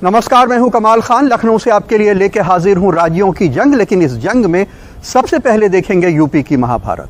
नमस्कार, मैं हूं कमाल खान। लखनऊ से आपके लिए लेके हाजिर हूं राज्यों की जंग, लेकिन इस जंग में सबसे पहले देखेंगे यूपी की महाभारत।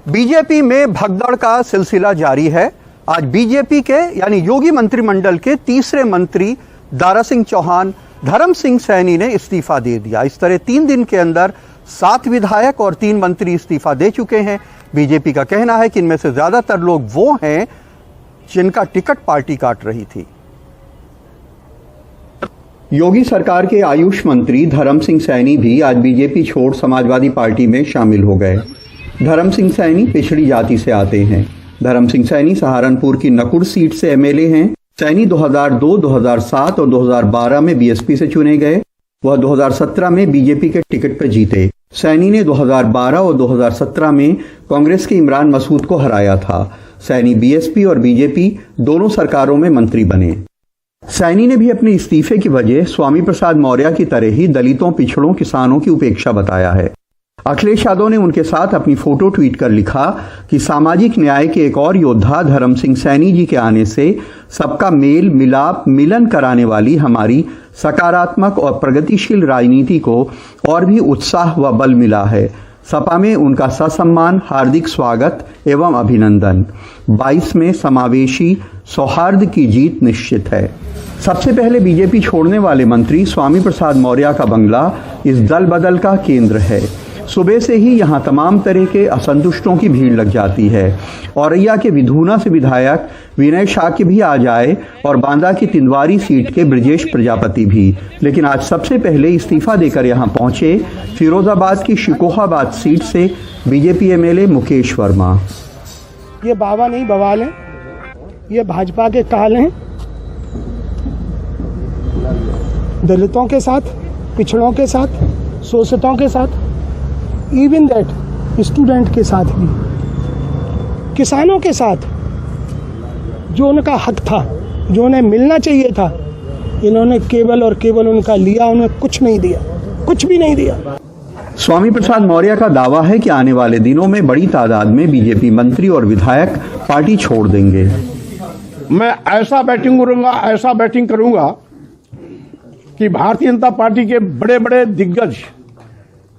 बीजेपी में भगदड़ का सिलसिला जारी है। आज बीजेपी के यानी योगी मंत्रिमंडल के तीसरे मंत्री दारा सिंह चौहान, धर्म सिंह सैनी ने इस्तीफा दे दिया। इस तरह 3 दिन के अंदर 7 विधायक और 3 मंत्री इस्तीफा दे चुके हैं। बीजेपी का कहना है कि इनमें से ज्यादातर लोग वो हैं जिनका टिकट पार्टी काट रही थी। योगी सरकार के आयुष मंत्री धर्म सिंह सैनी भी आज बीजेपी छोड़ समाजवादी पार्टी में शामिल हो गए। धर्म सिंह सैनी पिछड़ी जाति से आते हैं। धर्म सिंह सैनी सहारनपुर की नकुड़ सीट से एमएलए हैं। सैनी 2002, 2007 और 2012 में बीएसपी से चुने गए। वह 2017 में बीजेपी के टिकट पर जीते। सैनी ने 2012 और 2017 में कांग्रेस के इमरान मसूद को हराया था। सैनी बीएसपी और बीजेपी दोनों सरकारों में मंत्री बने। सैनी ने भी अपने इस्तीफे की वजह स्वामी प्रसाद मौर्य की तरह ही दलितों, पिछड़ों, किसानों की उपेक्षा बताया है। अखिलेश यादव ने उनके साथ अपनी फोटो ट्वीट कर लिखा कि सामाजिक न्याय के एक और योद्धा धर्म सिंह सैनी जी के आने से सबका मेल मिलाप मिलन कराने वाली हमारी सकारात्मक और प्रगतिशील राजनीति को और भी उत्साह व बल मिला है। सपा में उनका ससम्मान हार्दिक स्वागत एवं अभिनंदन। 22 में समावेशी सौहार्द की जीत निश्चित है। सबसे पहले बीजेपी छोड़ने वाले मंत्री स्वामी प्रसाद मौर्य का बंगला इस दल बदल का केंद्र है। सुबह से ही यहां तमाम तरह के असंतुष्टों की भीड़ लग जाती है। औरैया के विधूना से विधायक विनय शाक्य भी आ जाए और बांदा की तिंदवारी सीट के ब्रजेश प्रजापति भी। लेकिन आज सबसे पहले इस्तीफा देकर यहां पहुंचे फिरोजाबाद की शिकोहाबाद सीट से बीजेपी एमएलए मुकेश वर्मा। ये बाबा नहीं बवाल हैं, ये भाजपा के काल हैं। दलितों के साथ, पिछड़ों के साथ, शोषितों के साथ, इवन दैट स्टूडेंट के साथ भी, किसानों के साथ, जो उनका हक था, जो उन्हें मिलना चाहिए था, इन्होंने केवल और केवल उनका लिया, उन्हें कुछ नहीं दिया, कुछ भी नहीं दिया। स्वामी प्रसाद मौर्य का दावा है कि आने वाले दिनों में बड़ी तादाद में बीजेपी मंत्री और विधायक पार्टी छोड़ देंगे। मैं ऐसा बैटिंग करूंगा कि भारतीय जनता पार्टी के बड़े बड़े दिग्गज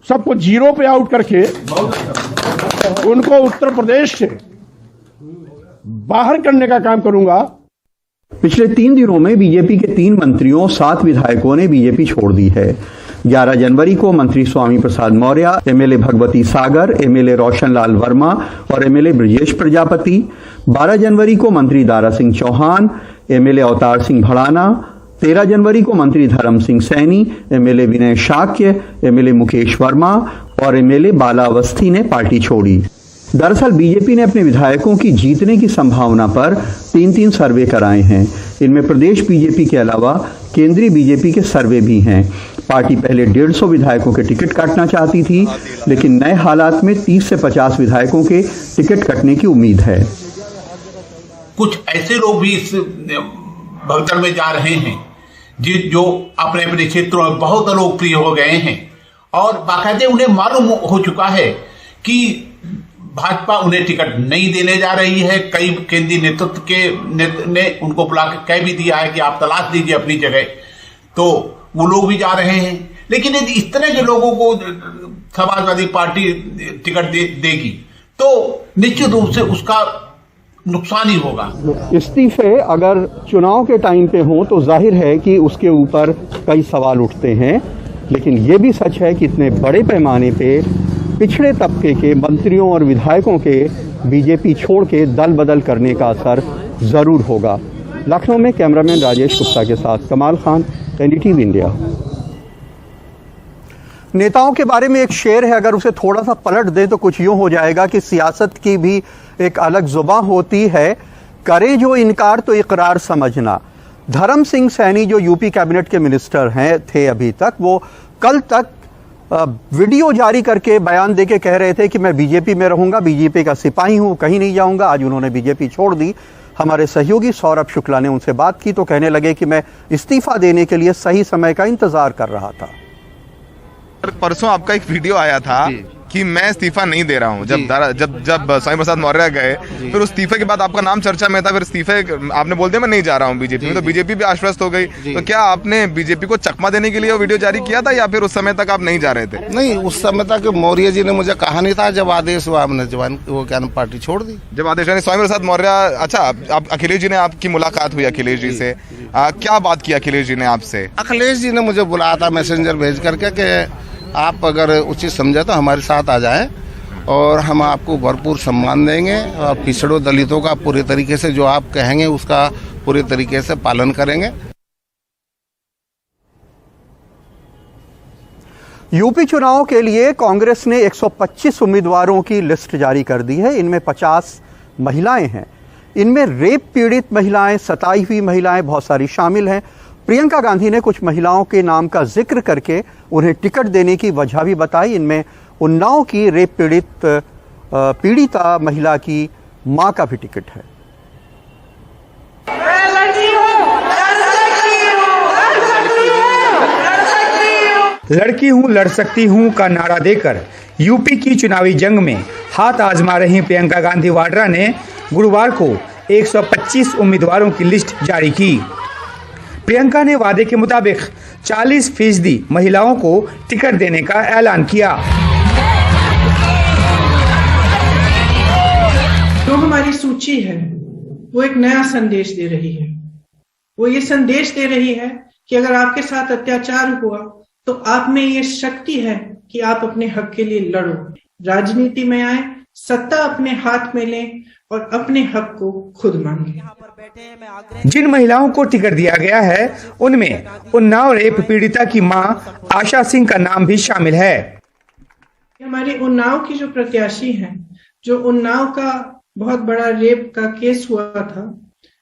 सबको जीरो पे आउट करके उनको उत्तर प्रदेश से बाहर करने का काम करूंगा। पिछले 3 दिनों में बीजेपी के 3 मंत्रियों, 7 विधायकों ने बीजेपी छोड़ दी है। 11 जनवरी को मंत्री स्वामी प्रसाद मौर्य, एमएलए भगवती सागर, एमएलए रोशन लाल वर्मा और एमएलए ब्रजेश प्रजापति। 12 जनवरी को मंत्री दारा सिंह चौहान, एमएलए अवतार सिंह भड़ाना। 13 जनवरी को मंत्री धर्म सिंह सैनी, एमएलए विनय शाक्य, एमएलए मुकेश वर्मा और एमएलए बाला अवस्थी ने पार्टी छोड़ी। दरअसल बीजेपी ने अपने विधायकों की जीतने की संभावना पर 3 सर्वे कराए हैं। इनमें प्रदेश बीजेपी के अलावा केंद्रीय बीजेपी के सर्वे भी हैं। पार्टी पहले 150 विधायकों के टिकट काटना चाहती थी, लेकिन नए हालात में 30 से 50 विधायकों के टिकट कटने की उम्मीद है। कुछ ऐसे लोग भी इस भगदड़ में जा रहे हैं जो अपने अपने क्षेत्रों में बहुत लोकप्रिय हो गए हैं और बाकायदे उन्हें मालूम हो चुका है कि भाजपा उन्हें टिकट नहीं देने जा रही है। कई केंद्रीय नेतृत्व ने उनको बुला के कह भी दिया है कि आप तलाश दीजिए अपनी जगह, तो वो लोग भी जा रहे हैं। लेकिन यदि इस तरह के लोगों को समाजवादी पार्टी टिकट देगी तो निश्चित रूप से उसका नुकसान ही होगा। इस्तीफे अगर चुनाव के टाइम पे हों तो जाहिर है कि उसके ऊपर कई सवाल उठते हैं, लेकिन ये भी सच है कि इतने बड़े पैमाने पे पिछड़े तबके के मंत्रियों और विधायकों के बीजेपी छोड़ के दल बदल करने का असर जरूर होगा। लखनऊ में कैमरामैन राजेश गुप्ता के साथ कमाल खान, एनडीटीवी इंडिया। नेताओं के बारे में एक शेर है, अगर उसे थोड़ा सा पलट दे तो कुछ यूं हो जाएगा कि सियासत की भी एक अलग जुबान होती है, करे जो इनकार तो इकरार समझना। धर्म सिंह सैनी जो यूपी कैबिनेट के मिनिस्टर थे अभी तक, वो कल तक वीडियो जारी करके बयान देके कह रहे थे कि मैं बीजेपी में रहूंगा, बीजेपी का सिपाही हूं, कहीं नहीं जाऊंगा। आज उन्होंने बीजेपी छोड़ दी। हमारे सहयोगी सौरभ शुक्ला ने उनसे बात की तो कहने लगे कि मैं इस्तीफा देने के लिए सही समय का इंतजार कर रहा था। परसों आपका एक वीडियो आया था कि मैं इस्तीफा नहीं दे रहा हूं। जब स्वामी प्रसाद मौर्य गए फिर उस इस्तीफे के बाद आपका नाम चर्चा में था, फिर इस्तीफे आपने बोल दिया मैं नहीं जा रहा हूं बीजेपी में, तो बीजेपी भी आश्वस्त हो गई। तो क्या आपने बीजेपी को चकमा देने के लिए वो वीडियो जारी किया था या फिर उस समय तक आप नहीं जा रहे थे? नहीं, उस समय तक मौर्य जी ने मुझे कहा नहीं था। जब आदेश हुआ हमने वो क्या पार्टी छोड़ दी। जब आदेश यानी स्वामी प्रसाद मौर्य, अच्छा आप अखिलेश जी ने आपकी मुलाकात हुई अखिलेश जी से, क्या बात की अखिलेश जी ने आपसे? अखिलेश जी ने मुझे बुलाया था मैसेंजर भेज करके कि आप अगर उचित समझे तो हमारे साथ आ जाएं और हम आपको भरपूर सम्मान देंगे और पिछड़ों दलितों का पूरे तरीके से जो आप कहेंगे उसका पूरे तरीके से पालन करेंगे। यूपी चुनाव के लिए कांग्रेस ने 125 उम्मीदवारों की लिस्ट जारी कर दी है। इनमें 50 महिलाएं हैं। इनमें रेप पीड़ित महिलाएं, सताई हुई महिलाएं बहुत सारी शामिल हैं। प्रियंका गांधी ने कुछ महिलाओं के नाम का जिक्र करके उन्हें टिकट देने की वजह भी बताई। इनमें उन्नाव की रेप पीड़िता महिला की मां का भी टिकट है। लड़की हूं लड़ सकती हूं का नारा देकर यूपी की चुनावी जंग में हाथ आजमा रही प्रियंका गांधी वाड्रा ने गुरुवार को 125 उम्मीदवारों की लिस्ट जारी की। प्रियंका ने वादे के मुताबिक 40% महिलाओं को टिकट देने का ऐलान किया। जो हमारी सूची है वो एक नया संदेश दे रही है। वो ये संदेश दे रही है कि अगर आपके साथ अत्याचार हुआ तो आप में ये शक्ति है कि आप अपने हक के लिए लड़ो, राजनीति में आए, सत्ता अपने हाथ में लें और अपने हक को खुद मांगे। जिन महिलाओं को टिकट दिया गया है उनमें उन्नाव रेप पीड़िता की मां आशा सिंह का नाम भी शामिल है। हमारे उन्नाव की जो प्रत्याशी हैं, जो उन्नाव का बहुत बड़ा रेप का केस हुआ था,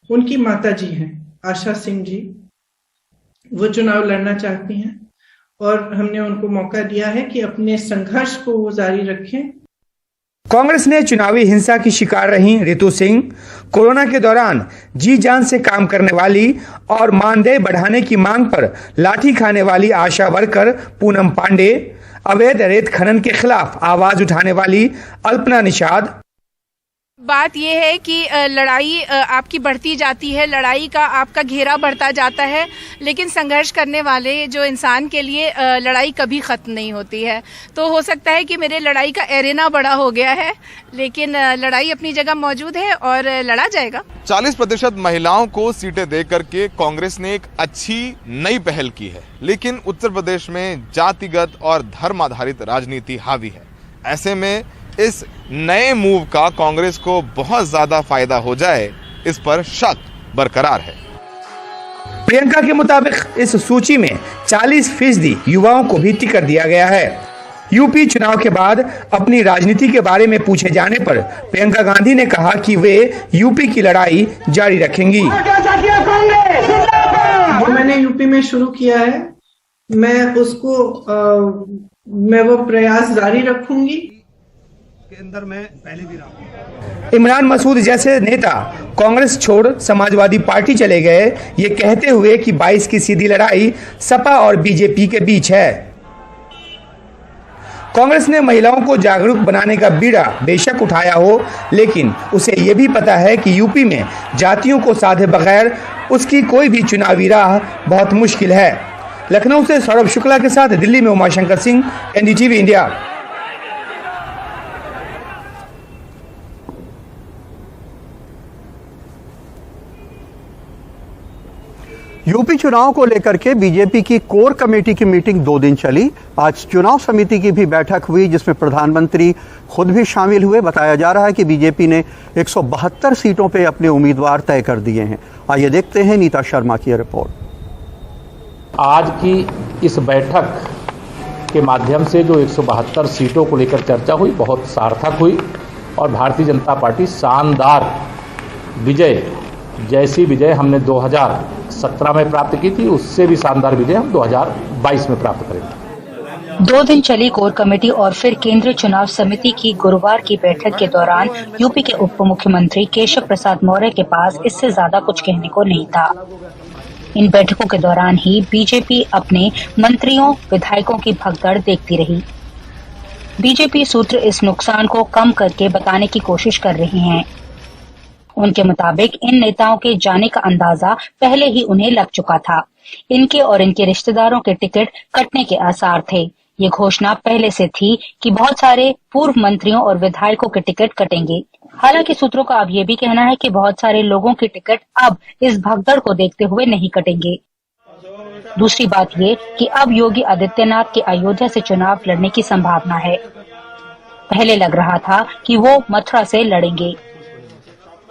उनकी माता जी हैं आशा सिंह जी। वो चुनाव लड़ना चाहती हैं और हमने उनको मौका दिया है कि अपने संघर्ष को वो जारी रखें। कांग्रेस ने चुनावी हिंसा की शिकार रही रितु सिंह, कोरोना के दौरान जी जान से काम करने वाली और मानदेय बढ़ाने की मांग पर लाठी खाने वाली आशा वर्कर पूनम पांडे, अवैध रेत खनन के खिलाफ आवाज उठाने वाली अल्पना निषाद। बात यह है कि लड़ाई आपकी बढ़ती जाती है, लड़ाई का आपका घेरा बढ़ता जाता है, लेकिन संघर्ष करने वाले जो इंसान के लिए लड़ाई कभी खत्म नहीं होती है। तो हो सकता है कि मेरे लड़ाई का एरेना बड़ा हो गया है, लेकिन लड़ाई अपनी जगह मौजूद है और लड़ा जाएगा। 40% महिलाओं को सीटें दे करके कांग्रेस ने एक अच्छी नई पहल की है, लेकिन उत्तर प्रदेश में जातिगत और धर्म आधारित राजनीति हावी है। ऐसे में इस नए मूव का कांग्रेस को बहुत ज्यादा फायदा हो जाए, इस पर शक बरकरार है। प्रियंका के मुताबिक इस सूची में 40% युवाओं को भी टिकट दिया गया है। यूपी चुनाव के बाद अपनी राजनीति के बारे में पूछे जाने पर प्रियंका गांधी ने कहा कि वे यूपी की लड़ाई जारी रखेंगी। जो मैंने यूपी में शुरू किया है, मैं वो प्रयास जारी रखूंगी। अंदर में पहले भी रहा। इमरान मसूद जैसे नेता कांग्रेस छोड़ समाजवादी पार्टी चले गए, ये कहते हुए कि 22 की सीधी लड़ाई सपा और बीजेपी के बीच है। कांग्रेस ने महिलाओं को जागरूक बनाने का बीड़ा बेशक उठाया हो, लेकिन उसे ये भी पता है कि यूपी में जातियों को साधे बगैर उसकी कोई भी चुनावी राह बहुत मुश्किल है। लखनऊ से सौरभ शुक्ला के साथ दिल्ली में Umashankar Singh, NDTV India. UP चुनाव को लेकर के बीजेपी की कोर कमेटी की मीटिंग 2 दिन चली। आज चुनाव समिति की भी बैठक हुई, जिसमें प्रधानमंत्री खुद भी शामिल हुए। बताया जा रहा है कि बीजेपी ने 172 सीटों पे अपने उम्मीदवार तय कर दिए हैं। आइए देखते हैं नीता शर्मा की रिपोर्ट। आज की इस बैठक के माध्यम से जो 172 सीटों को लेकर चर्चा हुई, बहुत सार्थक हुई और भारतीय जनता पार्टी शानदार विजय, जैसी विजय हमने 2017 में प्राप्त की थी, उससे भी शानदार विजय हम 2022 में प्राप्त करेंगे। 2 दिन चली कोर कमेटी और फिर केंद्रीय चुनाव समिति की गुरुवार की बैठक के दौरान यूपी के उप मुख्यमंत्री केशव प्रसाद मौर्य के पास इससे ज्यादा कुछ कहने को नहीं था। इन बैठकों के दौरान ही बीजेपी अपने मंत्रियों विधायकों की भगदड़ देखती रही। बीजेपी सूत्र इस नुकसान को कम करके बताने की कोशिश कर रहे हैं। उनके मुताबिक इन नेताओं के जाने का अंदाजा पहले ही उन्हें लग चुका था। इनके और इनके रिश्तेदारों के टिकट कटने के आसार थे। ये घोषणा पहले से थी कि बहुत सारे पूर्व मंत्रियों और विधायकों के टिकट कटेंगे। हालांकि सूत्रों का अब ये भी कहना है कि बहुत सारे लोगों के टिकट अब इस भगदड़ को देखते हुए नहीं कटेंगे। दूसरी बात ये कि अब योगी आदित्यनाथ के अयोध्या से चुनाव लड़ने की संभावना है। पहले लग रहा था कि वो मथुरा से लड़ेंगे,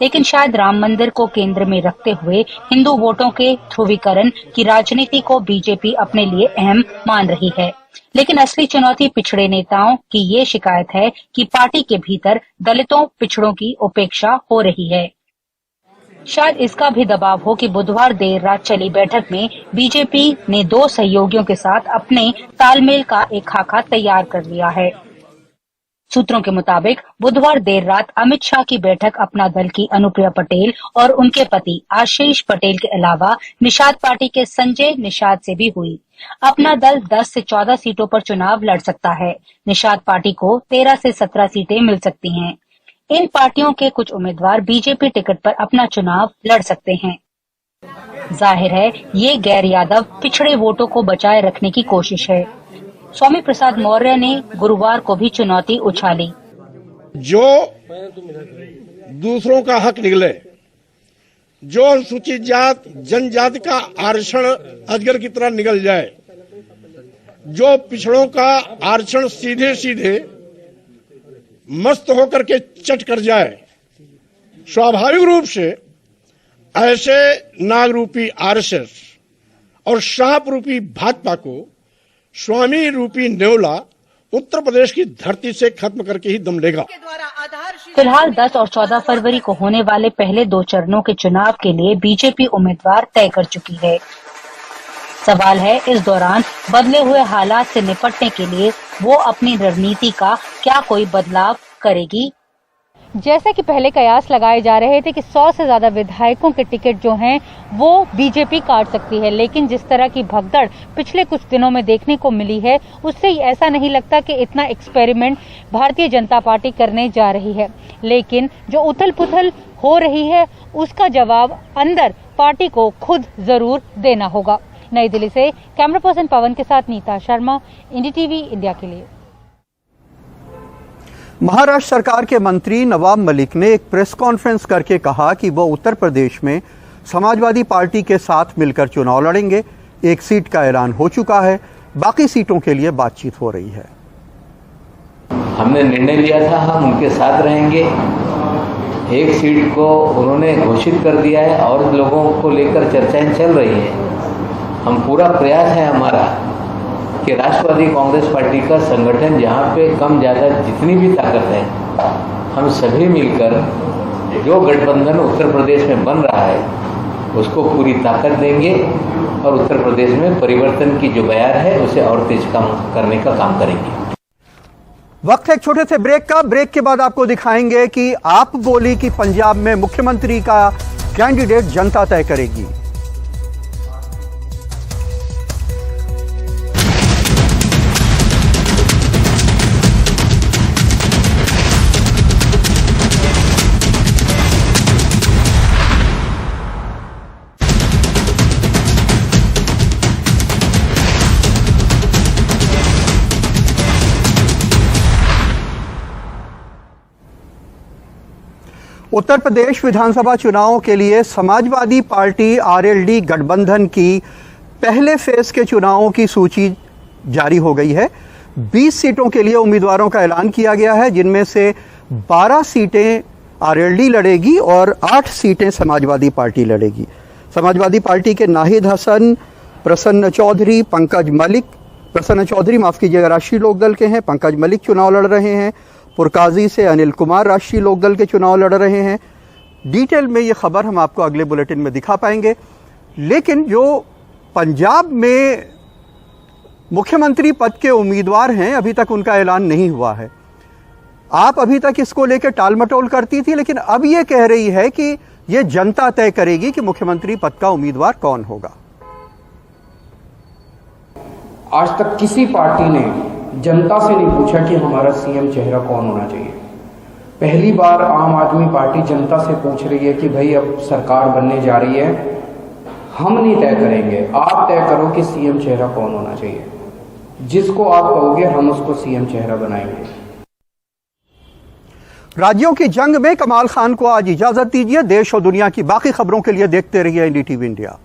लेकिन शायद राम मंदिर को केंद्र में रखते हुए हिंदू वोटों के ध्रुवीकरण की राजनीति को बीजेपी अपने लिए अहम मान रही है। लेकिन असली चुनौती पिछड़े नेताओं की ये शिकायत है कि पार्टी के भीतर दलितों पिछड़ों की उपेक्षा हो रही है। शायद इसका भी दबाव हो कि बुधवार देर रात चली बैठक में बीजेपी ने 2 सहयोगियों के साथ अपने तालमेल का एक खाका तैयार कर लिया है। सूत्रों के मुताबिक बुधवार देर रात अमित शाह की बैठक अपना दल की अनुप्रिया पटेल और उनके पति आशीष पटेल के अलावा निषाद पार्टी के संजय निषाद से भी हुई। अपना दल 10 से 14 सीटों पर चुनाव लड़ सकता है। निषाद पार्टी को 13 से 17 सीटें मिल सकती हैं। इन पार्टियों के कुछ उम्मीदवार बीजेपी टिकट पर अपना चुनाव लड़ सकते हैं। जाहिर है ये गैर यादव पिछड़े वोटों को बचाए रखने की कोशिश है। स्वामी प्रसाद मौर्य ने गुरुवार को भी चुनौती उछाली। जो दूसरों का हक निगले, जो अनुसूचित जात जनजाति का आरक्षण अजगर की तरह निगल जाए, जो पिछड़ों का आरक्षण सीधे सीधे मस्त होकर के चट कर जाए, स्वाभाविक रूप से ऐसे नाग रूपी आरएसएस और सांप रूपी भाजपा को स्वामी रूपी नेवला उत्तर प्रदेश की धरती से खत्म करके ही दम लेगा। फिलहाल 10 और 14 फरवरी को होने वाले पहले 2 चरणों के चुनाव के लिए बीजेपी उम्मीदवार तय कर चुकी है। सवाल है इस दौरान बदले हुए हालात से निपटने के लिए वो अपनी रणनीति का क्या कोई बदलाव करेगी। जैसे कि पहले कयास लगाए जा रहे थे कि 100 से ज्यादा विधायकों के टिकट जो हैं वो बीजेपी काट सकती है, लेकिन जिस तरह की भगदड़ पिछले कुछ दिनों में देखने को मिली है उससे ऐसा नहीं लगता कि इतना एक्सपेरिमेंट भारतीय जनता पार्टी करने जा रही है। लेकिन जो उथल पुथल हो रही है उसका जवाब अंदर पार्टी को खुद जरूर देना होगा। नई दिल्ली से कैमरा पर्सन पवन के साथ नीता शर्मा, एनडीटीवी इंडिया के लिए। महाराष्ट्र सरकार के मंत्री नवाब मलिक ने एक प्रेस कॉन्फ्रेंस करके कहा कि वो उत्तर प्रदेश में समाजवादी पार्टी के साथ मिलकर चुनाव लड़ेंगे। एक सीट का ऐलान हो चुका है, बाकी सीटों के लिए बातचीत हो रही है। हमने निर्णय लिया था हम उनके साथ रहेंगे। एक सीट को उन्होंने घोषित कर दिया है और लोगों को लेकर चर्चाएं चल रही है। हम पूरा प्रयास है हमारा कि राष्ट्रवादी कांग्रेस पार्टी का संगठन जहाँ पे कम ज़्यादा जितनी भी ताकत है हम सभी मिलकर जो गठबंधन उत्तर प्रदेश में बन रहा है उसको पूरी ताकत देंगे और उत्तर प्रदेश में परिवर्तन की जो बयार है उसे और तेज करने का काम करेंगे। वक्त है एक छोटे से ब्रेक का। ब्रेक के बाद आपको दिखाएंगे कि आप बोली कि पंजाब में मुख्यमंत्री का कैंडिडेट जनता तय करेगी। उत्तर प्रदेश विधानसभा चुनावों के लिए समाजवादी पार्टी आरएलडी गठबंधन की पहले फेज के चुनावों की सूची जारी हो गई है। 20 सीटों के लिए उम्मीदवारों का ऐलान किया गया है, जिनमें से 12 सीटें आरएलडी लड़ेगी और 8 सीटें समाजवादी पार्टी लड़ेगी। समाजवादी पार्टी के नाहिद हसन, प्रसन्न चौधरी माफ कीजिएगा, राष्ट्रीय लोकदल के हैं। पंकज मलिक चुनाव लड़ रहे हैं। पुरकाजी से अनिल कुमार राष्ट्रीय लोकदल के चुनाव लड़ रहे हैं। डिटेल में ये खबर हम आपको अगले बुलेटिन में दिखा पाएंगे। लेकिन जो पंजाब में मुख्यमंत्री पद के उम्मीदवार हैं, अभी तक उनका ऐलान नहीं हुआ है। आप अभी तक इसको लेकर टालमटोल करती थी, लेकिन अब ये कह रही है कि ये जनता तय करेगी कि मुख्यमंत्री पद का उम्मीदवार कौन होगा। आज तक किसी पार्टी ने जनता से नहीं पूछा कि हमारा सीएम चेहरा कौन होना चाहिए। पहली बार आम आदमी पार्टी जनता से पूछ रही है कि भाई अब सरकार बनने जा रही है, हम नहीं तय करेंगे, आप तय करो कि सीएम चेहरा कौन होना चाहिए। जिसको आप कहोगे हम उसको सीएम चेहरा बनाएंगे। राज्यों की जंग में कमाल खान को आज इजाजत दीजिए। देश और दुनिया की बाकी खबरों के लिए देखते रहिए NDTV इंडिया।